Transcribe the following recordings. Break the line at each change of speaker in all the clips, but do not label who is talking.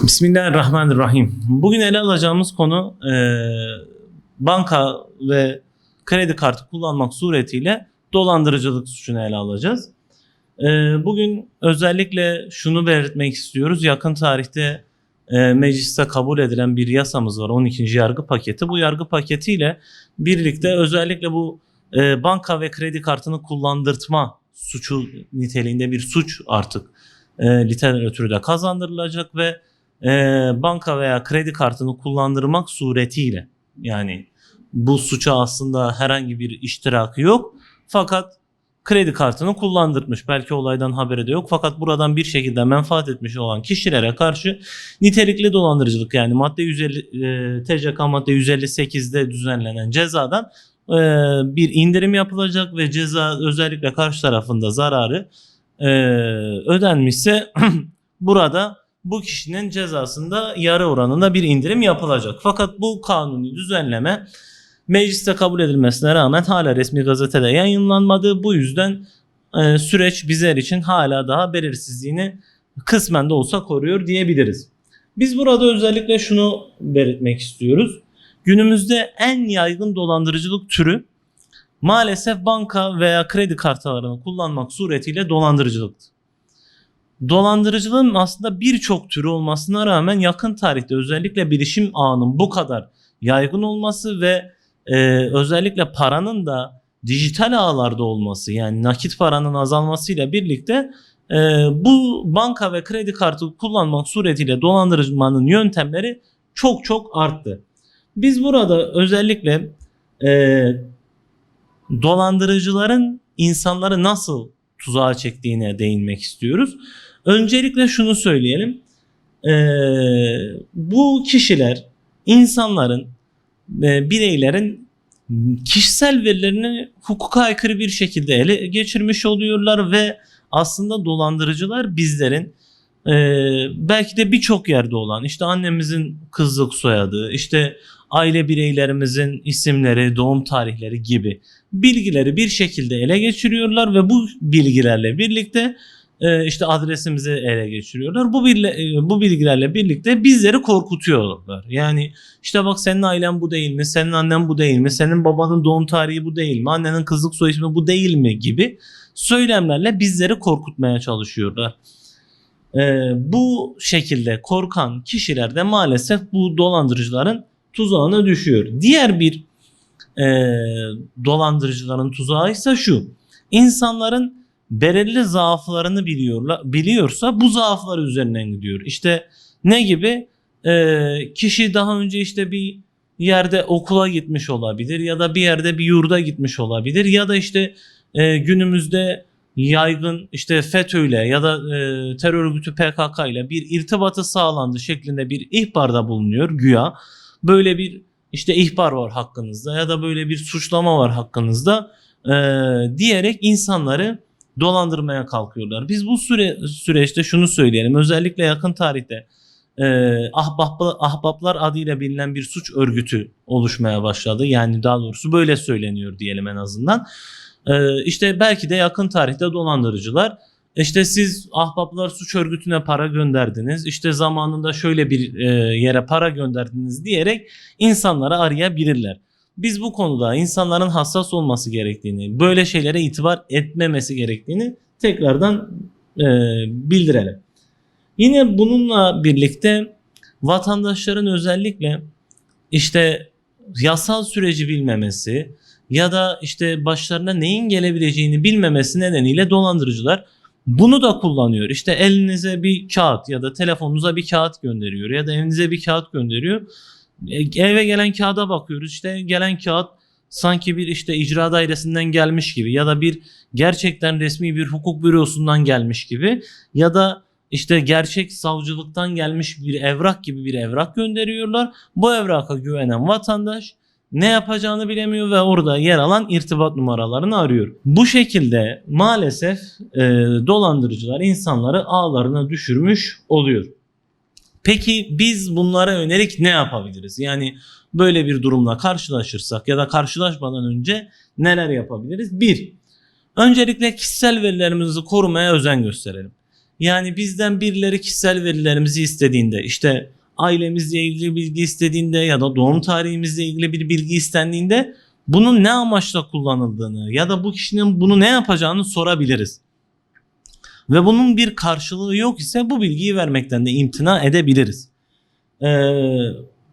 Bismillahirrahmanirrahim. Bugün ele alacağımız konu banka ve kredi kartı kullanmak suretiyle dolandırıcılık suçunu ele alacağız. Bugün özellikle şunu belirtmek istiyoruz. Yakın tarihte mecliste kabul edilen bir yasamız var. 12. yargı paketi. Bu yargı paketiyle birlikte özellikle bu banka ve kredi kartını kullandırtma suçu niteliğinde bir suç artık literatürde kazandırılacak ve banka veya kredi kartını kullandırmak suretiyle, yani bu suça aslında herhangi bir iştirakı yok fakat kredi kartını kullandırmış, belki olaydan haberi de yok fakat buradan bir şekilde menfaat etmiş olan kişilere karşı nitelikli dolandırıcılık, yani madde 150 TCK madde 158'de düzenlenen cezadan bir indirim yapılacak ve ceza özellikle karşı tarafında zararı ödenmişse burada bu kişinin cezasında yarı oranında bir indirim yapılacak. Fakat bu kanuni düzenleme mecliste kabul edilmesine rağmen hala resmi gazetede yayınlanmadı. Bu yüzden süreç bizler için hala daha belirsizliğini kısmen de olsa koruyor diyebiliriz. Biz burada özellikle şunu belirtmek istiyoruz. Günümüzde en yaygın dolandırıcılık türü maalesef banka veya kredi kartlarını kullanmak suretiyle dolandırıcılıktı. Dolandırıcılığın aslında birçok türü olmasına rağmen yakın tarihte özellikle bilişim ağının bu kadar yaygın olması ve özellikle paranın da dijital ağlarda olması, yani nakit paranın azalmasıyla birlikte bu banka ve kredi kartı kullanmak suretiyle dolandırılmanın yöntemleri çok arttı. Biz burada özellikle dolandırıcıların insanları nasıl tuzağa çektiğine değinmek istiyoruz. Öncelikle şunu söyleyelim. Bu kişiler insanların, bireylerin kişisel verilerini hukuka aykırı bir şekilde ele geçirmiş oluyorlar ve aslında dolandırıcılar bizlerin belki de birçok yerde olan, işte annemizin kızlık soyadı, işte aile bireylerimizin isimleri, doğum tarihleri gibi bilgileri bir şekilde ele geçiriyorlar ve bu bilgilerle birlikte işte adresimizi ele geçiriyorlar. Bu bilgilerle birlikte bizleri korkutuyorlar. Yani işte bak, senin ailen bu değil mi? Senin annen bu değil mi? Senin babanın doğum tarihi bu değil mi? Annenin kızlık soy ismi bu değil mi? Gibi söylemlerle bizleri korkutmaya çalışıyorlar. Bu şekilde korkan kişiler de maalesef bu dolandırıcıların tuzağına düşüyor. Diğer bir dolandırıcıların tuzağı ise şu: İnsanların belirli zaaflarını biliyorsa bu zaaflar üzerinden gidiyor. İşte ne gibi? Kişi daha önce işte bir yerde okula gitmiş olabilir ya da bir yerde bir yurda gitmiş olabilir ya da işte günümüzde yaygın işte FETÖ'yle ya da terör örgütü PKK ile bir irtibatı sağlandı şeklinde bir ihbarda bulunuyor güya. Böyle bir işte ihbar var hakkınızda ya da böyle bir suçlama var hakkınızda diyerek insanları dolandırmaya kalkıyorlar. Biz bu süreçte şunu söyleyelim. Özellikle yakın tarihte ahbaplar adıyla bilinen bir suç örgütü oluşmaya başladı. Yani daha doğrusu böyle söyleniyor diyelim en azından. İşte belki de yakın tarihte dolandırıcılar, İşte siz ahbaplar suç örgütüne para gönderdiniz, İşte zamanında şöyle bir yere para gönderdiniz diyerek insanları arayabilirler. Biz bu konuda insanların hassas olması gerektiğini, böyle şeylere itibar etmemesi gerektiğini tekrardan bildirelim. Yine bununla birlikte vatandaşların özellikle işte yasal süreci bilmemesi ya da işte başlarına neyin gelebileceğini bilmemesi nedeniyle dolandırıcılar bunu da kullanıyor. İşte elinize bir kağıt ya da telefonunuza bir kağıt gönderiyor ya da evinize bir kağıt gönderiyor. Eve gelen kağıda bakıyoruz. İşte gelen kağıt sanki bir işte icra dairesinden gelmiş gibi ya da bir gerçekten resmi bir hukuk bürosundan gelmiş gibi ya da işte gerçek savcılıktan gelmiş bir evrak gibi bir evrak gönderiyorlar. Bu evraka güvenen vatandaş ne yapacağını bilemiyor ve orada yer alan irtibat numaralarını arıyor. Bu şekilde maalesef dolandırıcılar insanları ağlarına düşürmüş oluyor. Peki biz bunlara yönelik ne yapabiliriz? Yani böyle bir durumla karşılaşırsak ya da karşılaşmadan önce neler yapabiliriz? 1. Öncelikle kişisel verilerimizi korumaya özen gösterelim. Yani bizden birileri kişisel verilerimizi istediğinde, işte ailemizle ilgili bilgi istediğinde ya da doğum tarihimizle ilgili bir bilgi istendiğinde bunun ne amaçla kullanıldığını ya da bu kişinin bunu ne yapacağını sorabiliriz. Ve bunun bir karşılığı yok ise bu bilgiyi vermekten de imtina edebiliriz.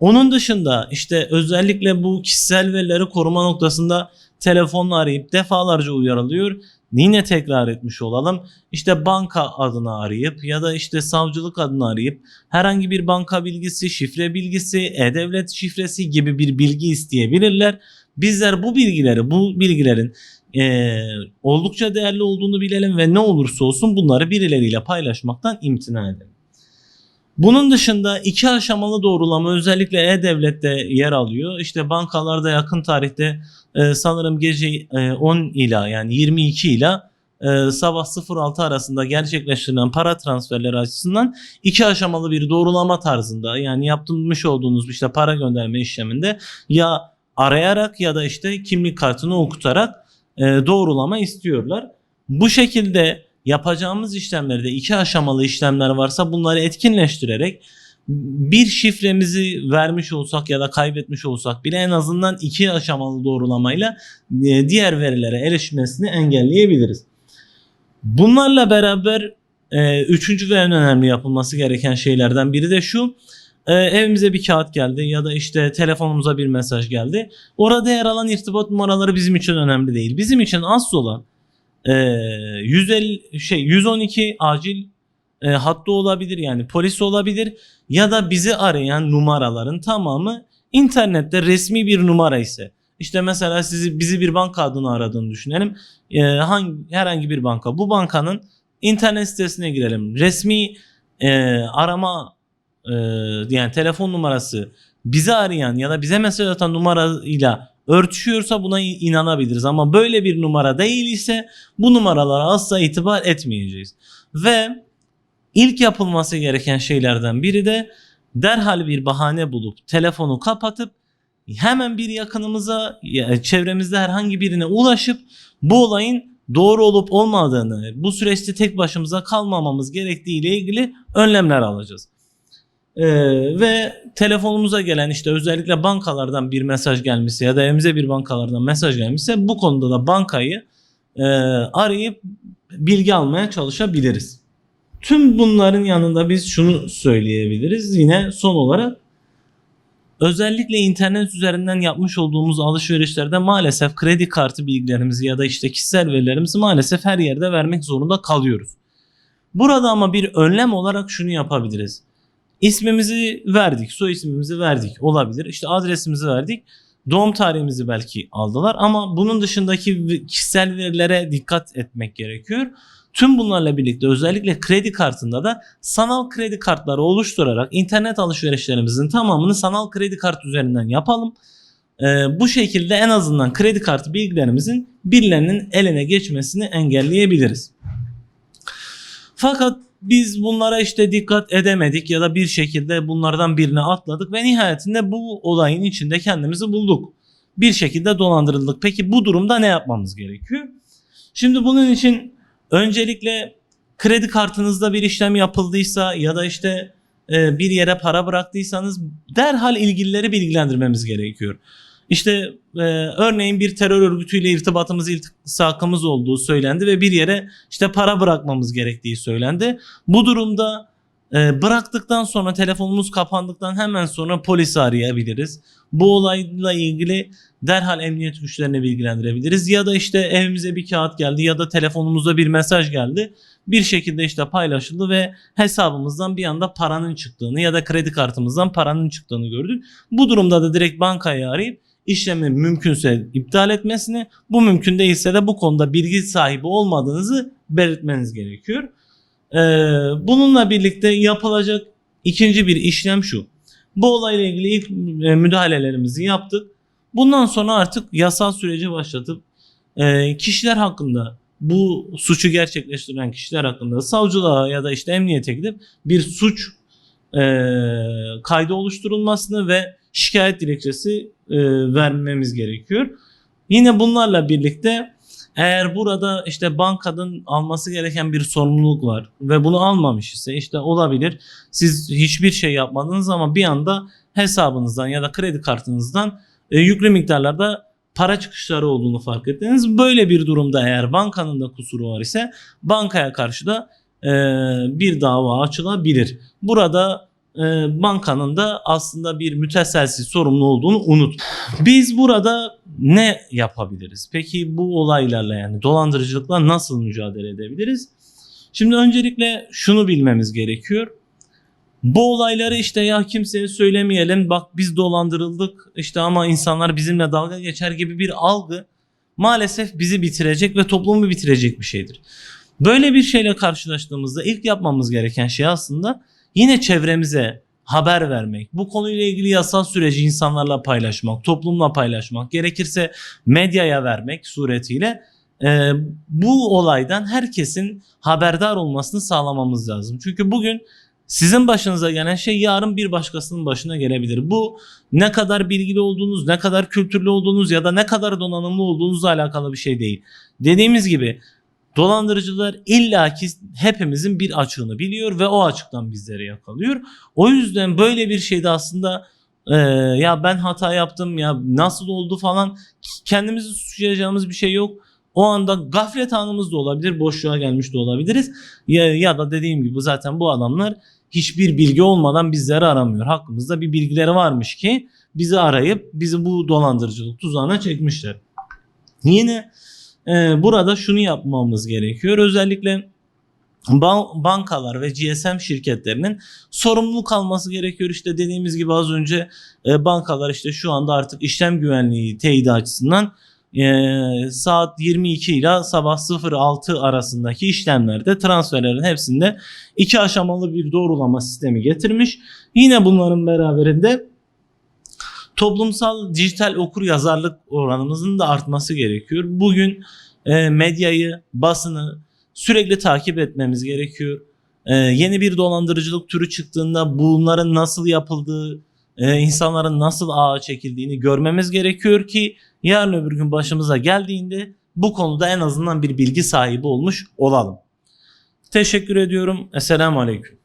Onun dışında işte özellikle bu kişisel verileri koruma noktasında telefonla arayıp defalarca uyarılıyor. Yine tekrar etmiş olalım. İşte banka adını arayıp ya da işte savcılık adını arayıp herhangi bir banka bilgisi, şifre bilgisi, e-devlet şifresi gibi bir bilgi isteyebilirler. Bizler bu bilgilerin oldukça değerli olduğunu bilelim ve ne olursa olsun bunları birileriyle paylaşmaktan imtina edelim. Bunun dışında 2 aşamalı doğrulama özellikle E-Devlet'te yer alıyor. İşte bankalarda yakın tarihte sanırım gece 10 ila yani 22 ila sabah 06 arasında gerçekleştirilen para transferleri açısından 2 aşamalı bir doğrulama tarzında, yani yaptırmış olduğunuz işte para gönderme işleminde ya arayarak ya da işte kimlik kartını okutarak doğrulama istiyorlar. Bu şekilde yapacağımız işlemlerde 2 aşamalı işlemler varsa bunları etkinleştirerek bir şifremizi vermiş olsak ya da kaybetmiş olsak bile en azından 2 aşamalı doğrulamayla diğer verilere erişmesini engelleyebiliriz. Bunlarla beraber üçüncü ve en önemli yapılması gereken şeylerden biri de şu: evimize bir kağıt geldi ya da işte telefonumuza bir mesaj geldi. Orada yer alan irtibat numaraları bizim için önemli değil. Bizim için asıl olan 112 acil hattı olabilir, yani polis olabilir ya da bizi arayan numaraların tamamı internette resmi bir numara ise, işte mesela bizi bir banka adını aradığını düşünelim. Herhangi bir banka, bu bankanın internet sitesine girelim. Resmi arama yani telefon numarası bizi arayan ya da bize mesaj atan numarayla örtüşüyorsa buna inanabiliriz. Ama böyle bir numara değil ise bu numaralara asla itibar etmeyeceğiz. Ve ilk yapılması gereken şeylerden biri de derhal bir bahane bulup telefonu kapatıp hemen bir yakınımıza, çevremizde herhangi birine ulaşıp bu olayın doğru olup olmadığını, bu süreçte tek başımıza kalmamamız gerektiği ile ilgili önlemler alacağız. Ve telefonumuza gelen işte özellikle bankalardan bir mesaj gelmişse ya da evimize bir bankalardan mesaj gelmişse bu konuda da bankayı arayıp bilgi almaya çalışabiliriz. Tüm bunların yanında biz şunu söyleyebiliriz yine son olarak: özellikle internet üzerinden yapmış olduğumuz alışverişlerde maalesef kredi kartı bilgilerimizi ya da işte kişisel verilerimizi maalesef her yerde vermek zorunda kalıyoruz. Burada ama bir önlem olarak şunu yapabiliriz: İsmimizi verdik, soy ismimizi verdik, olabilir. İşte adresimizi verdik, doğum tarihimizi belki aldılar ama bunun dışındaki kişisel verilere dikkat etmek gerekiyor. Tüm bunlarla birlikte özellikle kredi kartında da sanal kredi kartları oluşturarak internet alışverişlerimizin tamamını sanal kredi kartı üzerinden yapalım. Bu şekilde en azından kredi kartı bilgilerimizin birilerinin eline geçmesini engelleyebiliriz. Fakat biz bunlara işte dikkat edemedik ya da bir şekilde bunlardan birini atladık ve nihayetinde bu olayın içinde kendimizi bulduk. Bir şekilde dolandırıldık. Peki bu durumda ne yapmamız gerekiyor? Şimdi bunun için öncelikle kredi kartınızda bir işlem yapıldıysa ya da işte bir yere para bıraktıysanız derhal ilgilileri bilgilendirmemiz gerekiyor. İşte örneğin bir terör örgütüyle irtibatımız, iltisakımız olduğu söylendi ve bir yere işte para bırakmamız gerektiği söylendi. Bu durumda bıraktıktan sonra, telefonumuz kapandıktan hemen sonra polisi arayabiliriz. Bu olayla ilgili derhal emniyet güçlerini bilgilendirebiliriz. Ya da işte evimize bir kağıt geldi ya da telefonumuza bir mesaj geldi. Bir şekilde işte paylaşıldı ve hesabımızdan bir anda paranın çıktığını ya da kredi kartımızdan paranın çıktığını gördük. Bu durumda da direkt bankayı arayıp işlemi mümkünse iptal etmesini, bu mümkün değilse de bu konuda bilgi sahibi olmadığınızı belirtmeniz gerekiyor. Bununla birlikte yapılacak ikinci bir işlem şu: bu olayla ilgili ilk müdahalelerimizi yaptık. Bundan sonra artık yasal süreci başlatıp kişiler hakkında, bu suçu gerçekleştiren kişiler hakkında savcılığa ya da işte emniyete gidip bir suç kaydı oluşturulmasını ve şikayet dilekçesi vermemiz gerekiyor. Yine bunlarla birlikte Eğer burada işte bankanın alması gereken bir sorumluluk var ve bunu almamış ise işte olabilir. Siz hiçbir şey yapmadınız ama bir anda hesabınızdan ya da kredi kartınızdan yüklü miktarlarda para çıkışları olduğunu fark ettiniz. Böyle bir durumda eğer bankanın da kusuru var ise bankaya karşı da bir dava açılabilir. Burada bankanın da aslında bir müteselsiz sorumlu olduğunu unut. Biz burada ne yapabiliriz? Peki bu olaylarla yani dolandırıcılıkla nasıl mücadele edebiliriz? Şimdi öncelikle şunu bilmemiz gerekiyor. Bu olayları işte ya kimseye söylemeyelim, bak biz dolandırıldık işte ama insanlar bizimle dalga geçer gibi bir algı maalesef bizi bitirecek ve toplumu bitirecek bir şeydir. Böyle bir şeyle karşılaştığımızda ilk yapmamız gereken şey aslında yine çevremize haber vermek, bu konuyla ilgili yasal süreci insanlarla paylaşmak, toplumla paylaşmak, gerekirse medyaya vermek suretiyle bu olaydan herkesin haberdar olmasını sağlamamız lazım. Çünkü bugün sizin başınıza gelen şey yarın bir başkasının başına gelebilir. Bu ne kadar bilgili olduğunuz, ne kadar kültürlü olduğunuz ya da ne kadar donanımlı olduğunuzla alakalı bir şey değil. Dediğimiz gibi dolandırıcılar illaki hepimizin bir açığını biliyor ve o açıktan bizleri yakalıyor. O yüzden böyle bir şeyde aslında ya ben hata yaptım ya nasıl oldu falan kendimizi suçlayacağımız bir şey yok. O anda gaflet anımız da olabilir, boşluğa gelmiş de olabiliriz. Ya da dediğim gibi zaten bu adamlar hiçbir bilgi olmadan bizleri aramıyor. Hakkımızda bir bilgileri varmış ki bizi arayıp bizi bu dolandırıcılık tuzağına çekmişler. Yine burada şunu yapmamız gerekiyor. Özellikle bankalar ve GSM şirketlerinin sorumluluk alması gerekiyor. İşte dediğimiz gibi az önce bankalar işte şu anda artık işlem güvenliği teyidi açısından saat 22 ile sabah 06 arasındaki işlemlerde transferlerin hepsinde 2 aşamalı bir doğrulama sistemi getirmiş. Yine bunların beraberinde toplumsal dijital okur yazarlık oranımızın da artması gerekiyor. Bugün medyayı, basını sürekli takip etmemiz gerekiyor. Yeni bir dolandırıcılık türü çıktığında bunların nasıl yapıldığı, insanların nasıl ağa çekildiğini görmemiz gerekiyor ki yarın öbür gün başımıza geldiğinde bu konuda en azından bir bilgi sahibi olmuş olalım. Teşekkür ediyorum. Esselamu Aleyküm.